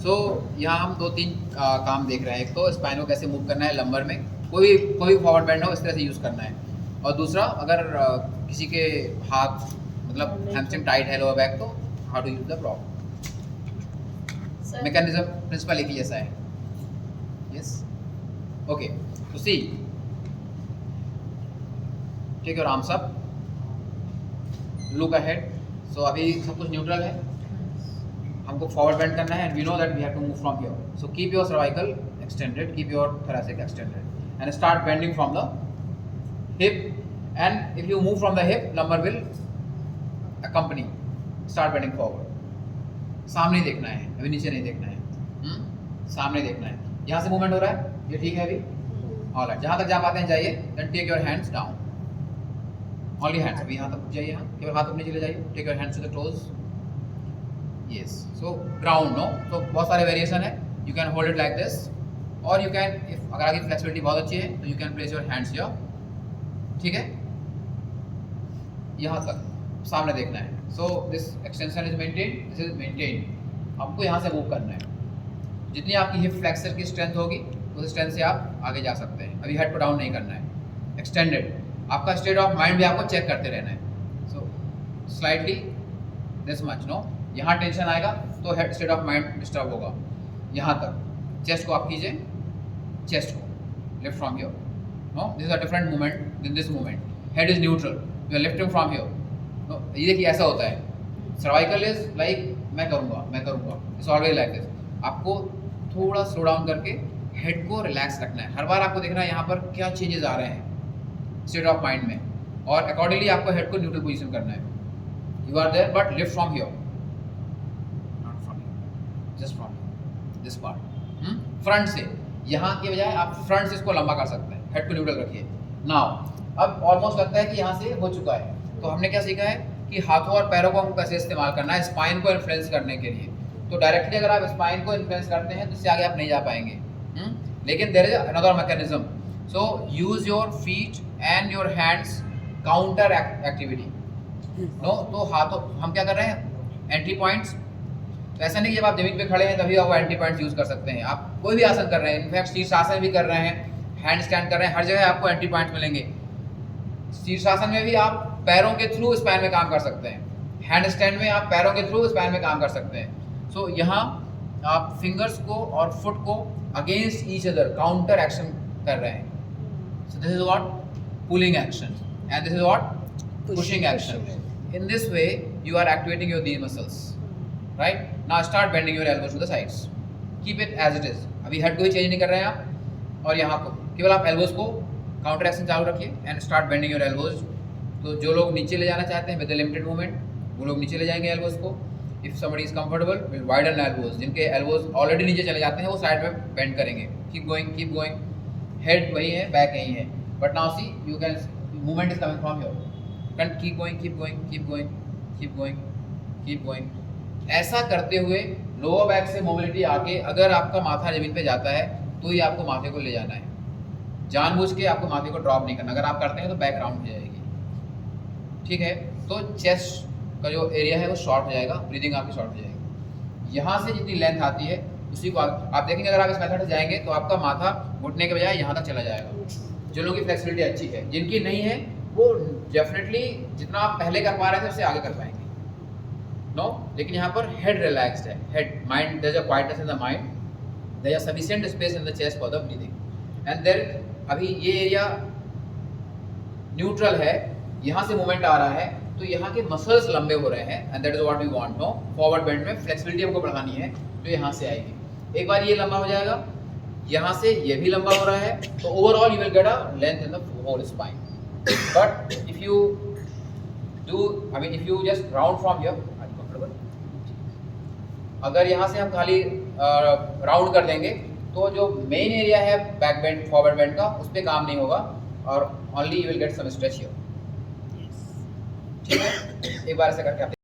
सो यहाँ हम 2-3 काम देख रहे हैं। एक तो स्पाइन को कैसे मूव करना है लंबर में, कोई फॉरवर्ड बेंड हो इस तरह से यूज़ करना है। और दूसरा, अगर किसी के हाथ मतलब हैमस्ट्रिंग टाइट है लोअर बैक, तो how to use the prop mechanism, principle एक ही जैसा है। Yes, okay. तो see, take your arms up, look ahead. So अभी सब कुछ न्यूट्रल है, हमको फॉरवर्ड बेंड करना है and we know that we have to move from here. So keep your cervical extended, keep your thoracic extended and start bending from the hip, and if you move from the hip, lumbar will accompany, start bending forward। सामने देखना है, अभी नीचे नहीं देखना है। सामने देखना है। यहाँ से मूवमेंट हो रहा है, ये ठीक है अभी। ऑलराइट, जहाँ तक जा पाते हैं जाइए। Then take your hands down, only hands. अभी यहाँ तक जाइए, यहाँ केवल हाथ नीचे ले जाइए। Take your hands to the toes. Yes, so ground no. तो बहुत सारे वेरिएशन है, you can hold it like this, और यू कैन, अगर आपकी फ्लेक्सिबिलिटी बहुत अच्छी है तो you can place your hands here. ठीक है, यहाँ तक सामने देखना है। So this extension is maintain, this is maintain. आपको यहाँ से मूव करना है। जितनी आपकी हिप फ्लेक्सर की स्ट्रेंथ होगी उस स्ट्रेंथ से आप आगे जा सकते हैं। अभी हेड को डाउन नहीं करना है, एक्सटेंडेड। आपका स्टेट ऑफ माइंड भी आपको चेक करते रहना है। So slightly this much no, यहाँ टेंशन आएगा तो head state of mind disturb होगा। यहाँ तक चेस्ट को आप कीजिए, चेस्ट को lift from here. No, this is a different movement then this movement. Head is neutral, you are lifting from here. No, ये देखिए ऐसा होता है। सर्वाइकल इज लाइक मैं करूँगा, इट्स ऑलवेज लाइक दिस। आपको थोड़ा स्लो डाउन करके हेड को रिलैक्स रखना है। हर बार आपको देखना है यहाँ पर क्या चेंजेस आ रहे हैं स्टेट ऑफ माइंड में, और अकॉर्डिंगली आपको हेड को न्यूट्रल पोजीशन करना है। You are there but lift from here, not from here, just from this part. Front से, यहाँ के बजाय आप फ्रंट से इसको लंबा कर सकते हैं। हेड को न्यूट्रल रखिए। नाउ अब ऑलमोस्ट लगता है कि यहाँ से हो चुका है। तो हमने क्या सीखा है कि हाथों और पैरों को हमको कैसे इस्तेमाल करना है स्पाइन को इन्फ्लुएंस करने के लिए। तो डायरेक्टली अगर आप स्पाइन को इन्फ्लुएंस करते हैं तो इससे आगे आप नहीं जा पाएंगे। लेकिन there is another mechanism. So use your feet and your hands counter activity. No, तो हाथों हम क्या कर रहे हैं, एंट्री पॉइंट्स। तो ऐसा नहीं कि जब आप जमीन पे खड़े हैं तभी आप एंट्री पॉइंट्स यूज कर सकते हैं। आप कोई भी आसन कर रहे हैं, इनफैक्ट शीर्षासन भी कर रहे हैं, हैंड स्टैंड कर रहे हैं, हर जगह आपको एंट्री पॉइंट्स मिलेंगे। शीर्षासन में भी आप पैरों के थ्रू स्पाइन में काम कर सकते हैं। हैंड स्टैंड में आप पैरों के थ्रू स्पाइन में काम कर सकते हैं। सो यहाँ आप फिंगर्स को और फुट को against each other counter action कर रहे हैं। So this is what pulling action and this is what pushing action. In this way you are activating your these muscles, right. Now start bending your elbows to the sides, keep it as it is. अभी head को ही change नहीं कर रहे हैं आप, और यहाँ को केवल आप एल्बोज को काउंटर एक्शन चालू रखिए and start bending your elbows. तो जो लोग नीचे ले जाना चाहते हैं विद लिमिटेड मूवमेंट, वो लोग नीचे ले जाएंगे एल्बोज को। If somebody is comfortable will widen elbows. जिनके एल्बोज ऑलरेडी नीचे चले जाते हैं वो साइड में बेंड करेंगे। Keep going, keep going. Head वही है, बैक यही है, but now see you can, movement is coming from your front. Keep going, keep going, keep going, keep going, keep going. ऐसा करते हुए लोअर बैक से मोबिलिटी आके अगर आपका माथा जमीन पे जाता है तो ही आपको माथे को ले जाना है। जानबूझ के आपको माथे को ड्रॉप नहीं करना। अगर आप करते हैं तो बैक राउंड हो जाएगी। ठीक है, तो चेस्ट का जो एरिया है वो शॉर्ट हो जाएगा, ब्रीदिंग आपकी शॉर्ट हो जाएगी। यहाँ से जितनी लेंथ आती है उसी को आप देखेंगे। अगर आप इस मेथड से जाएंगे तो आपका माथा घुटने के बजाय यहाँ तक चला जाएगा। जो लोगों की फ्लेक्सिबिलिटी अच्छी है, जिनकी नहीं है वो डेफिनेटली जितना आप पहले कर पा रहे थे उससे आगे कर पाएंगे। नो, लेकिन यहाँ पर हेड रिलैक्स्ड है, head mind, there is a quietness in the mind, there is sufficient space in the chest for the breathing. And there अभी ये एरिया न्यूट्रल है, यहाँ से मूवमेंट आ रहा है तो यहाँ के मसल्स लंबे हो रहे हैं and that is what we want. No, forward bend में फ्लेक्सिबिलिटी हमको बढ़ानी है तो यहाँ से आएगी। एक बार ये लंबा हो जाएगा, यहाँ से ये भी लंबा हो रहा है, तो overall you will get a length in the whole spine. But if you do, I mean if you just round from here, अगर यहाँ से हम खाली राउंड कर देंगे तो जो मेन एरिया है बैक बेंड फॉरवर्ड बेंड का उस पर काम नहीं होगा और only you will get some stretch here. ठीक है, एक बार ऐसे करके आप